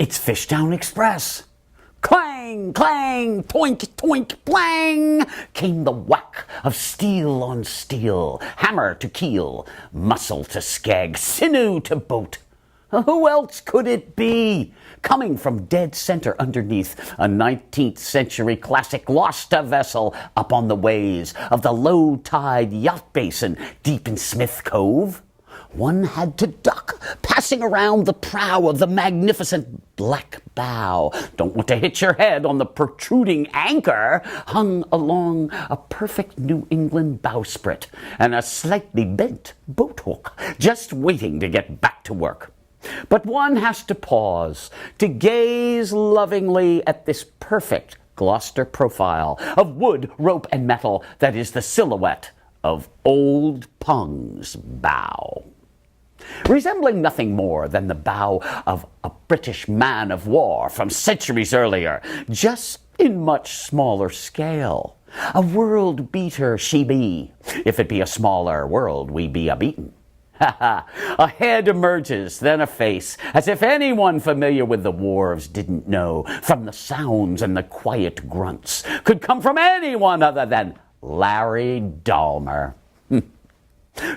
It's Fishtown Express. Clang, clang, toink, toink, blang, came the whack of steel on steel, hammer to keel, muscle to skeg, sinew to boat. Who else could it be? Coming from dead center underneath a 19th century classic Gloucester vessel up on the ways of the low-tide yacht basin deep in Smith Cove. One had to duck, passing around the prow of the magnificent black bow. Don't want to hit your head on the protruding anchor hung along a perfect New England bowsprit and a slightly bent boat hook, just waiting to get back to work. But one has to pause to gaze lovingly at this perfect Gloucester profile of wood, rope, and metal that is the silhouette of Old Pung's bow. Resembling nothing more than the bow of a British man of war from centuries earlier, just in much smaller scale. A world beater she be. If it be a smaller world, we be a beaten. A head emerges, then a face, as if anyone familiar with the wharves didn't know, from the sounds and the quiet grunts, could come from anyone other than Larry Dahlmer.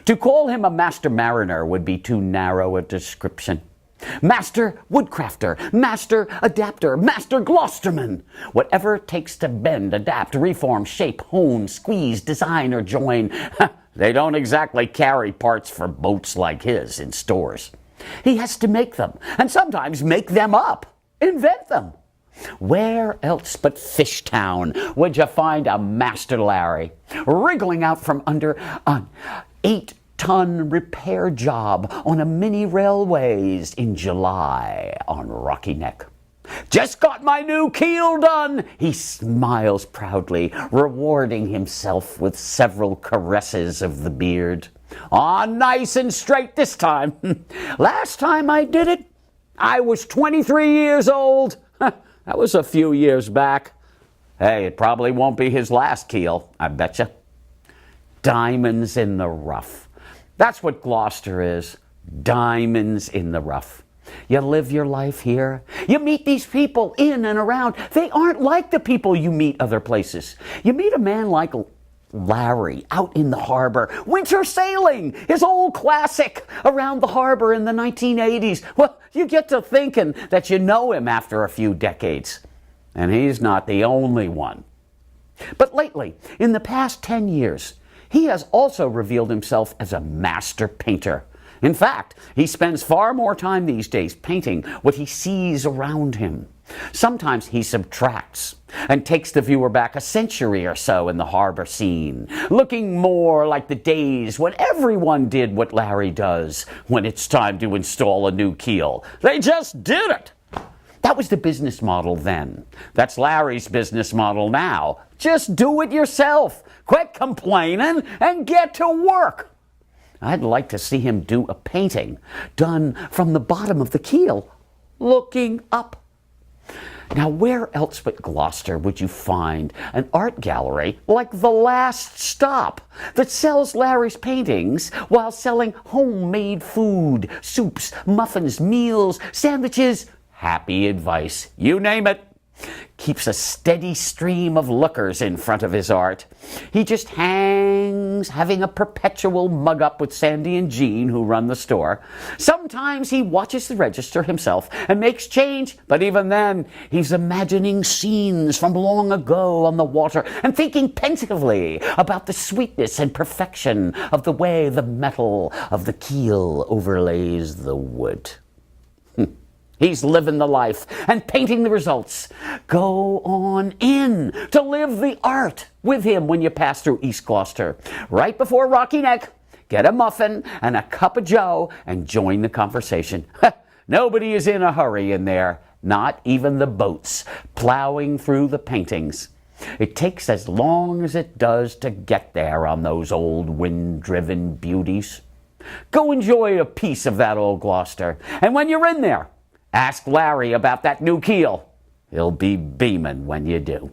To call him a master mariner would be too narrow a description. Master woodcrafter, master adapter, master Gloucesterman. Whatever it takes to bend, adapt, reform, shape, hone, squeeze, design, or join. They don't exactly carry parts for boats like his in stores. He has to make them, and sometimes make them up, invent them. Where else but Fishtown would you find a Master Larry wriggling out from under an 8-ton repair job on a mini railways in July on Rocky Neck? Just got my new keel done, he smiles proudly, rewarding himself with several caresses of the beard. Nice and straight this time. Last time I did it, I was 23 years old. That was a few years back. Hey, it probably won't be his last keel, I betcha. Diamonds in the rough. That's what Gloucester is. Diamonds in the rough. You live your life here. You meet these people in and around. They aren't like the people you meet other places. You meet a man like Larry out in the harbor, winter sailing, his old classic around the harbor in the 1980s. Well, you get to thinking that you know him after a few decades. And he's not the only one. But lately, in the past 10 years, he has also revealed himself as a master painter. In fact, he spends far more time these days painting what he sees around him. Sometimes he subtracts and takes the viewer back a century or so in the harbor scene, looking more like the days when everyone did what Larry does when it's time to install a new keel. They just did it. That was the business model then. That's Larry's business model now. Just do it yourself. Quit complaining and get to work. I'd like to see him do a painting done from the bottom of the keel, looking up. Now, where else but Gloucester would you find an art gallery like The Last Stop that sells Larry's paintings while selling homemade food, soups, muffins, meals, sandwiches, happy advice, you name it? Keeps a steady stream of lookers in front of his art. He just hangs, having a perpetual mug-up with Sandy and Jean, who run the store. Sometimes he watches the register himself and makes change, but even then, he's imagining scenes from long ago on the water and thinking pensively about the sweetness and perfection of the way the metal of the keel overlays the wood. He's living the life and painting the results. Go on in to live the art with him when you pass through East Gloucester. Right before Rocky Neck, get a muffin and a cup of joe and join the conversation. Nobody is in a hurry in there, not even the boats, plowing through the paintings. It takes as long as it does to get there on those old wind-driven beauties. Go enjoy a piece of that old Gloucester, and when you're in there, ask Larry about that new keel. He'll be beaming when you do.